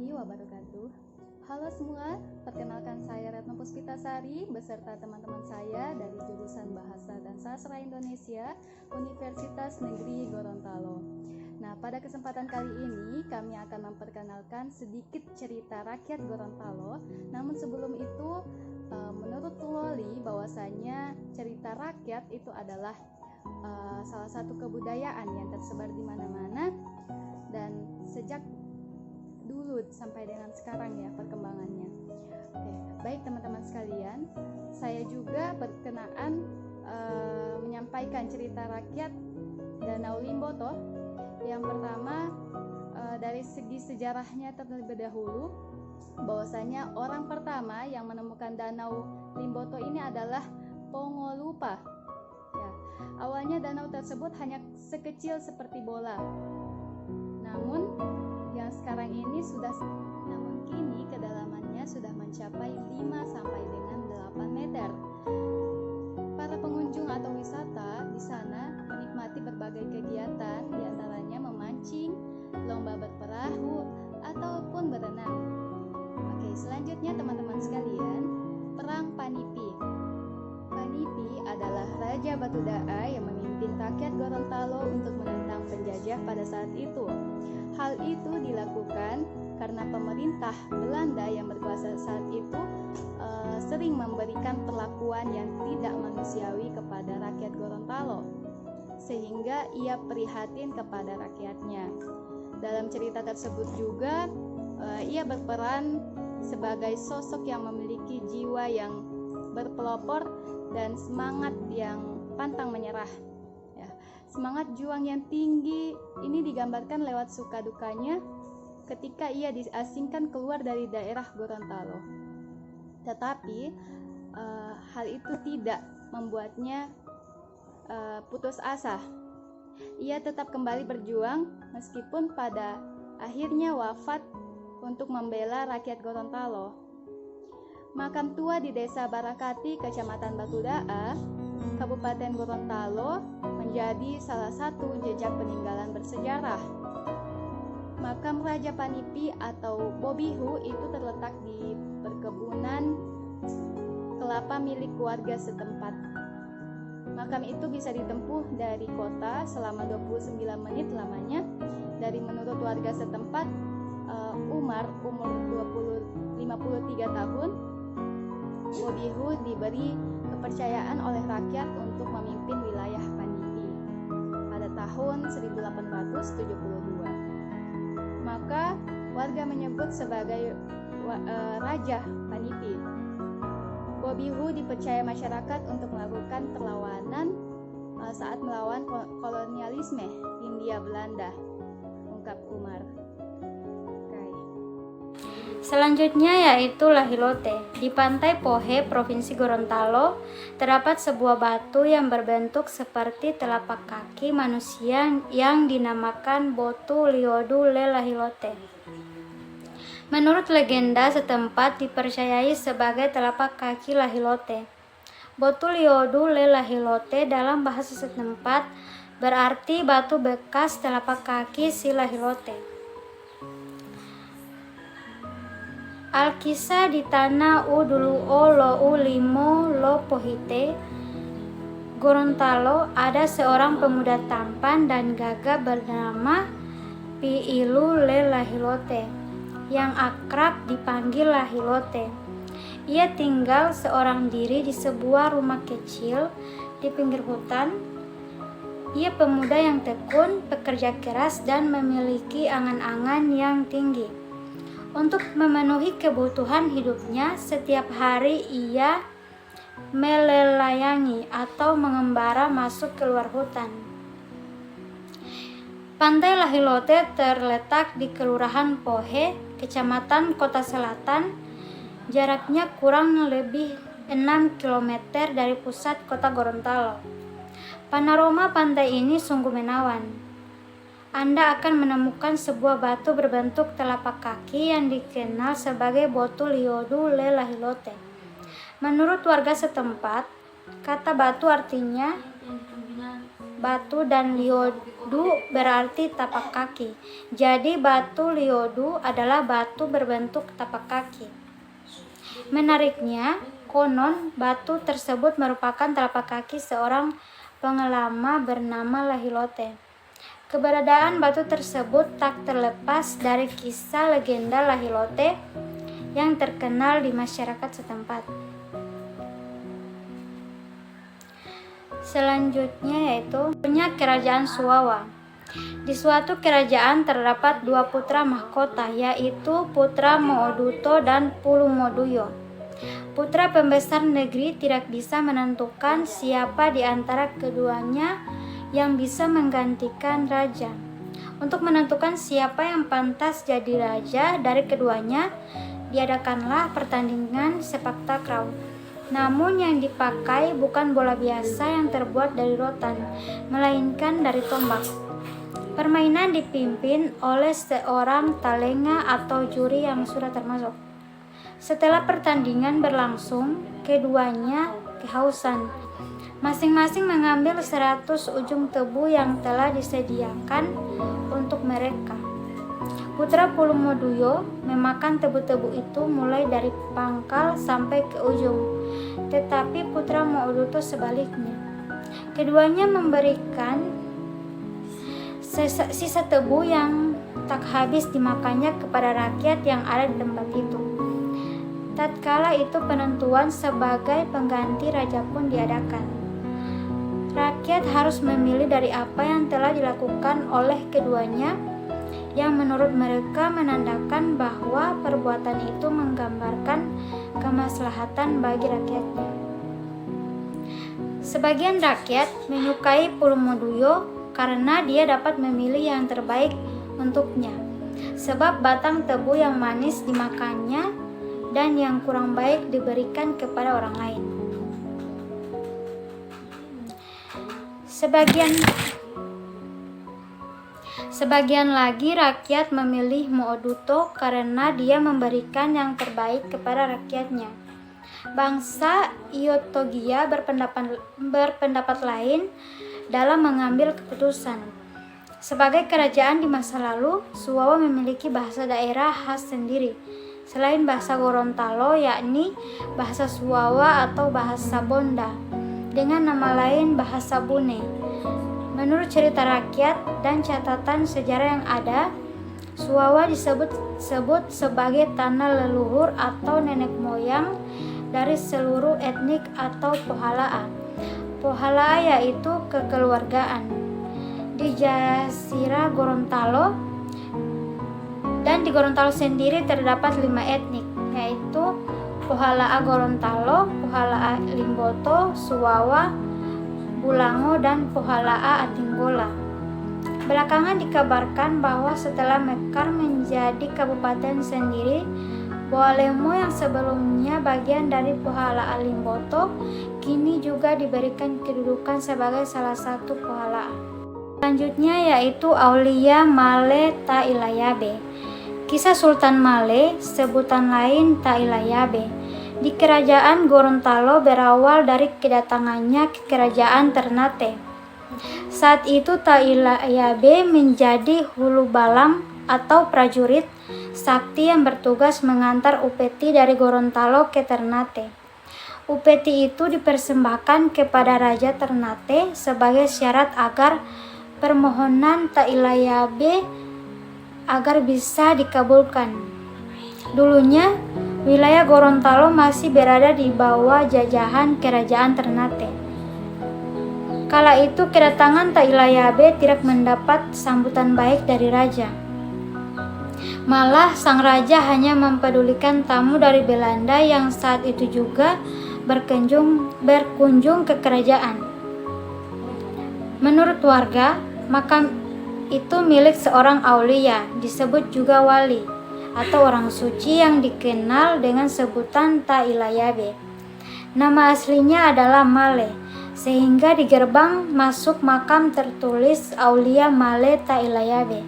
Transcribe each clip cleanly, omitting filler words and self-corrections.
warahmatullahi wabarakatuh. Halo semua, perkenalkan saya Retno Puspitasari beserta teman-teman saya dari jurusan Bahasa dan Sastra Indonesia Universitas Negeri Gorontalo. Nah, pada kesempatan kali ini kami akan memperkenalkan sedikit cerita rakyat Gorontalo. Namun sebelum itu, menurut Loli bahwasanya cerita rakyat itu adalah salah satu kebudayaan yang tersebar di mana-mana dan sejak dulu sampai dengan sekarang ya perkembangannya. Oke, baik teman-teman sekalian, saya juga berkenaan menyampaikan cerita rakyat Danau Limboto. Yang pertama, dari segi sejarahnya terlebih dahulu, bahwasanya orang pertama yang menemukan Danau Limboto ini adalah Pongolupa. Ya, awalnya danau tersebut hanya sekecil seperti bola. Namun yang sekarang ini namun kini kedalamannya sudah mencapai 5 sampai dengan 8 meter. Para pengunjung atau wisata di sana menikmati berbagai kegiatan, diantaranya memancing, lomba berperahu, ataupun berenang. Oke, selanjutnya teman-teman sekalian, Perang Panipi. Panipi adalah Raja Batu Da'a yang memimpin rakyat Gorontalo untuk menentang penjajah pada saat itu. Hal itu dilakukan karena pemerintah Belanda yang berkuasa saat itu sering memberikan perlakuan yang tidak manusiawi kepada rakyat Gorontalo, sehingga ia prihatin kepada rakyatnya. Dalam cerita tersebut juga ia berperan sebagai sosok yang memiliki jiwa yang berpelopor dan semangat yang pantang menyerah. Semangat juang yang tinggi ini digambarkan lewat suka dukanya ketika ia diasingkan keluar dari daerah Gorontalo. Tetapi hal itu tidak membuatnya putus asa. Ia tetap kembali berjuang meskipun pada akhirnya wafat untuk membela rakyat Gorontalo. Makam tua di Desa Barakati, Kecamatan Batu Da'a, Kabupaten Gorontalo menjadi salah satu jejak peninggalan bersejarah. Makam Raja Panipi atau Bobihu itu terletak di perkebunan kelapa milik warga setempat. Makam itu bisa ditempuh dari kota selama 29 menit lamanya. Dari menurut warga setempat, Umar umur 53 tahun, Bobihu diberi kepercayaan oleh rakyat untuk memimpin wilayah Panipi pada tahun 1872. Maka warga menyebut sebagai Raja Panipi. Bobihu dipercaya masyarakat untuk melakukan perlawanan saat melawan kolonialisme Hindia Belanda, ungkap Umar. Selanjutnya yaitu Lahilote. Di pantai Pohe, Provinsi Gorontalo, terdapat sebuah batu yang berbentuk seperti telapak kaki manusia yang dinamakan Botu Liodu Le Lahilote. Menurut legenda setempat dipercayai sebagai telapak kaki Lahilote. Botu Liodu Le Lahilote dalam bahasa setempat berarti batu bekas telapak kaki si Lahilote. Alkisah di tanah Udulu lo Ulimo lo Pohite, Gorontalo, ada seorang pemuda tampan dan gagah bernama Piilu Le Lahilote yang akrab dipanggil Lahilote. Ia tinggal seorang diri di sebuah rumah kecil di pinggir hutan. Ia pemuda yang tekun, pekerja keras dan memiliki angan-angan yang tinggi. Untuk memenuhi kebutuhan hidupnya, setiap hari ia melelayangi atau mengembara masuk keluar hutan. Pantai Lahilote terletak di Kelurahan Pohe, Kecamatan Kota Selatan. Jaraknya kurang lebih 6 km dari pusat kota Gorontalo. Panorama pantai ini sungguh menawan. Anda akan menemukan sebuah batu berbentuk telapak kaki yang dikenal sebagai Botu Liodu Le Lahilote. Menurut warga setempat, kata batu artinya batu dan liodu berarti tapak kaki. Jadi batu liodu adalah batu berbentuk tapak kaki. Menariknya, konon batu tersebut merupakan telapak kaki seorang pengelama bernama Lahilote. Keberadaan batu tersebut tak terlepas dari kisah legenda Lahilote yang terkenal di masyarakat setempat. Selanjutnya yaitu punya kerajaan Suwawa. Di suatu kerajaan terdapat dua putra mahkota, yaitu putra Mooduto dan Pulumoduyo. Putra pembesar negeri tidak bisa menentukan siapa di antara keduanya yang bisa menggantikan raja. Untuk menentukan siapa yang pantas jadi raja dari keduanya, diadakanlah pertandingan sepak takraw. Namun yang dipakai bukan bola biasa yang terbuat dari rotan, melainkan dari tombak. Permainan dipimpin oleh seorang talenga atau juri yang sudah termasuk. Setelah pertandingan berlangsung, keduanya kehausan. Masing-masing mengambil 100 ujung tebu yang telah disediakan untuk mereka. Putra Pulumoduyo memakan tebu-tebu itu mulai dari pangkal sampai ke ujung, tetapi putra Mooduto sebaliknya. Keduanya memberikan sisa tebu yang tak habis dimakannya kepada rakyat yang ada di tempat itu. Tatkala itu penentuan sebagai pengganti raja pun diadakan. Rakyat harus memilih dari apa yang telah dilakukan oleh keduanya yang menurut mereka menandakan bahwa perbuatan itu menggambarkan kemaslahatan bagi rakyatnya. Sebagian rakyat menyukai Pulumoduyo karena dia dapat memilih yang terbaik untuknya, sebab batang tebu yang manis dimakannya dan yang kurang baik diberikan kepada orang lain. Sebagian lagi rakyat memilih Mooduto karena dia memberikan yang terbaik kepada rakyatnya. Bangsa Iotogia berpendapat lain dalam mengambil keputusan. Sebagai kerajaan di masa lalu, Suwawa memiliki bahasa daerah khas sendiri. Selain bahasa Gorontalo, yakni bahasa Suwawa atau bahasa Bonda, dengan nama lain bahasa Bune. Menurut cerita rakyat dan catatan sejarah yang ada, Suwawa disebut sebagai tanah leluhur atau nenek moyang dari seluruh etnik atau Pohalaa. Pohalaa yaitu kekeluargaan. Di Jazirah Gorontalo dan di Gorontalo sendiri terdapat 5 etnik, yaitu Pohalaa Gorontalo, Pohalaa Limboto, Suwawa, Bulango, dan Pohalaa Atinggola. Belakangan dikabarkan bahwa setelah mekar menjadi kabupaten sendiri, Boalemo yang sebelumnya bagian dari Pohalaa Limboto kini juga diberikan kedudukan sebagai salah satu Pohalaa. Selanjutnya yaitu Aulia Male Tailayabe. Kisah Sultan Male, sebutan lain Tailayabe, di kerajaan Gorontalo berawal dari kedatangannya ke kerajaan Ternate. Saat itu Tailayabe menjadi hulu balang atau prajurit sakti yang bertugas mengantar upeti dari Gorontalo ke Ternate. Upeti itu dipersembahkan kepada Raja Ternate sebagai syarat agar permohonan Tailayabe agar bisa dikabulkan. Dulunya, wilayah Gorontalo masih berada di bawah jajahan kerajaan Ternate. Kala itu kedatangan Tailayabe tidak mendapat sambutan baik dari raja. Malah sang raja hanya mempedulikan tamu dari Belanda yang saat itu juga berkunjung ke kerajaan. Menurut warga, makam itu milik seorang aulia, disebut juga wali atau orang suci yang dikenal dengan sebutan Tailayabe. Nama aslinya adalah Male, sehingga di gerbang masuk makam tertulis Aulia Male Tailayabe.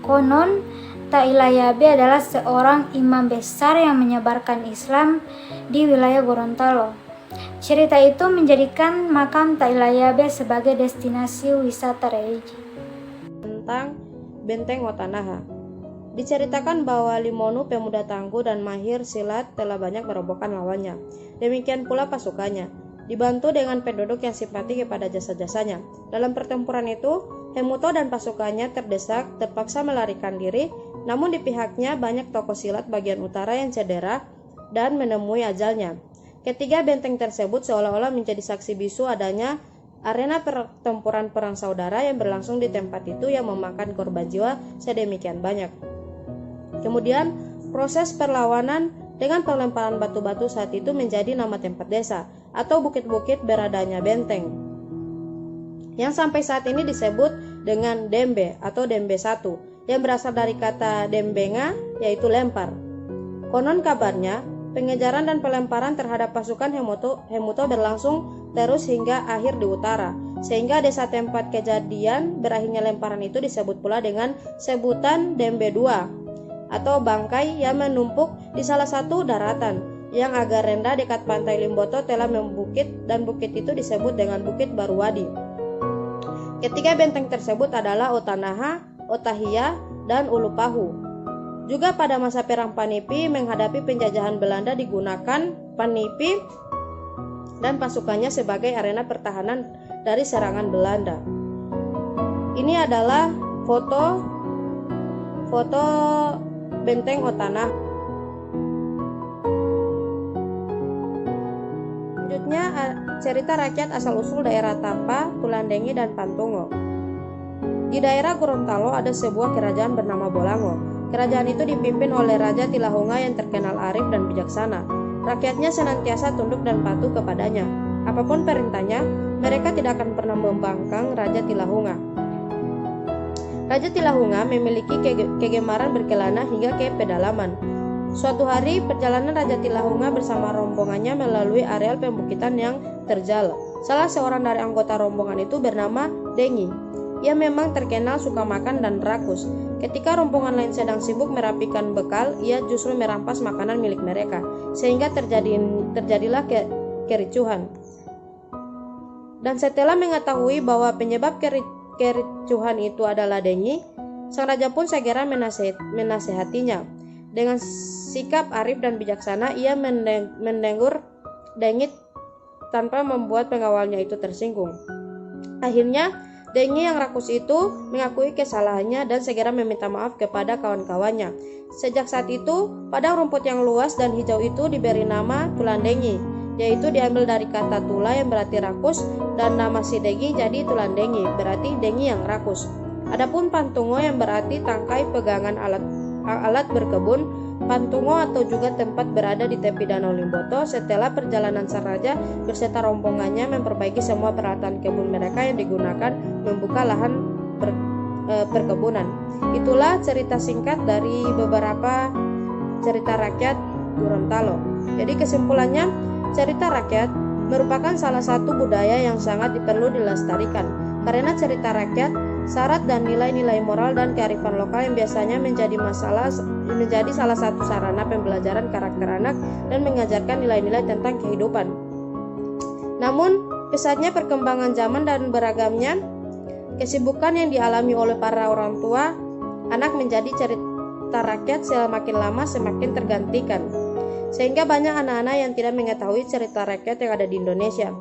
Konon, Tailayabe adalah seorang imam besar yang menyebarkan Islam di wilayah Gorontalo. Cerita itu menjadikan makam Tailayabe sebagai destinasi wisata religi. Tentang Benteng Otanaha. Diceritakan bahwa Limonu, pemuda tangguh dan mahir silat, telah banyak merobohkan lawannya. Demikian pula pasukannya, dibantu dengan penduduk yang simpati kepada jasa-jasanya. Dalam pertempuran itu, Hemuto dan pasukannya terdesak, terpaksa melarikan diri, namun di pihaknya banyak tokoh silat bagian utara yang cedera dan menemui ajalnya. Ketiga benteng tersebut seolah-olah menjadi saksi bisu adanya arena pertempuran perang saudara yang berlangsung di tempat itu yang memakan korban jiwa sedemikian banyak. Kemudian, proses perlawanan dengan pelemparan batu-batu saat itu menjadi nama tempat desa atau bukit-bukit beradanya benteng, yang sampai saat ini disebut dengan Dembe atau Dembe 1, yang berasal dari kata Dembenga, yaitu lempar. Konon kabarnya, pengejaran dan pelemparan terhadap pasukan Hemuto berlangsung terus hingga akhir di utara, sehingga desa tempat kejadian berakhirnya lemparan itu disebut pula dengan sebutan Dembe 2, atau bangkai yang menumpuk di salah satu daratan yang agak rendah dekat pantai Limboto telah membukit, dan bukit itu disebut dengan Bukit Baruwadi. Ketiga benteng tersebut adalah Otanaha, Otahia, dan Ulupahu. Juga pada masa perang Panipi menghadapi penjajahan Belanda digunakan Panipi dan pasukannya sebagai arena pertahanan dari serangan Belanda. Ini adalah foto benteng Otanaha. Selanjutnya cerita rakyat asal-usul daerah Tapa, Tulandengi, dan Pantungo. Di daerah Gorontalo ada sebuah kerajaan bernama Bolango. Kerajaan itu dipimpin oleh Raja Tilahunga yang terkenal arif dan bijaksana. Rakyatnya senantiasa tunduk dan patuh kepadanya. Apapun perintahnya, mereka tidak akan pernah membangkang Raja Tilahunga. Raja Tilahunga memiliki kegemaran berkelana hingga ke pedalaman. Suatu hari, perjalanan Raja Tilahunga bersama rombongannya melalui areal pembukitan yang terjal. Salah seorang dari anggota rombongan itu bernama Dengi. Ia memang terkenal suka makan dan rakus. Ketika rombongan lain sedang sibuk merapikan bekal, ia justru merampas makanan milik mereka, sehingga terjadilah kericuhan. Dan setelah mengetahui bahwa penyebab kericuhan itu adalah Dengi, sang raja pun segera menasehatinya. Dengan sikap arif dan bijaksana, ia mendengur Dengi tanpa membuat pengawalnya itu tersinggung. Akhirnya, Dengi yang rakus itu mengakui kesalahannya dan segera meminta maaf kepada kawan-kawannya. Sejak saat itu, padang rumput yang luas dan hijau itu diberi nama Tulandengi, yaitu diambil dari kata tula yang berarti rakus, dan nama si Dengi jadi Tulandengi, berarti Dengi yang rakus. Adapun Pantungo yang berarti tangkai pegangan alat berkebun. Pantungo atau juga tempat berada di tepi Danau Limboto. Setelah perjalanan sang raja beserta rombongannya memperbaiki semua peralatan kebun mereka yang digunakan membuka lahan perkebunan. Itulah cerita singkat dari beberapa cerita rakyat Gorontalo. Jadi kesimpulannya, cerita rakyat merupakan salah satu budaya yang sangat perlu dilestarikan, karena cerita rakyat syarat dan nilai-nilai moral dan kearifan lokal yang biasanya menjadi salah satu sarana pembelajaran karakter anak dan mengajarkan nilai-nilai tentang kehidupan. Namun, pesatnya perkembangan zaman dan beragamnya kesibukan yang dialami oleh para orang tua anak menjadi cerita rakyat semakin lama semakin tergantikan, sehingga banyak anak-anak yang tidak mengetahui cerita rakyat yang ada di Indonesia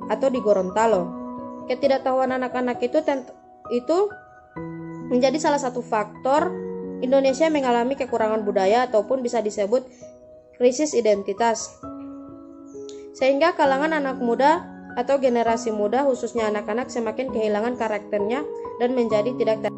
atau di Gorontalo. Ketidaktahuan anak-anak itu menjadi salah satu faktor Indonesia mengalami kekurangan budaya ataupun bisa disebut krisis identitas, sehingga kalangan anak muda atau generasi muda khususnya anak-anak semakin kehilangan karakternya dan menjadi tidak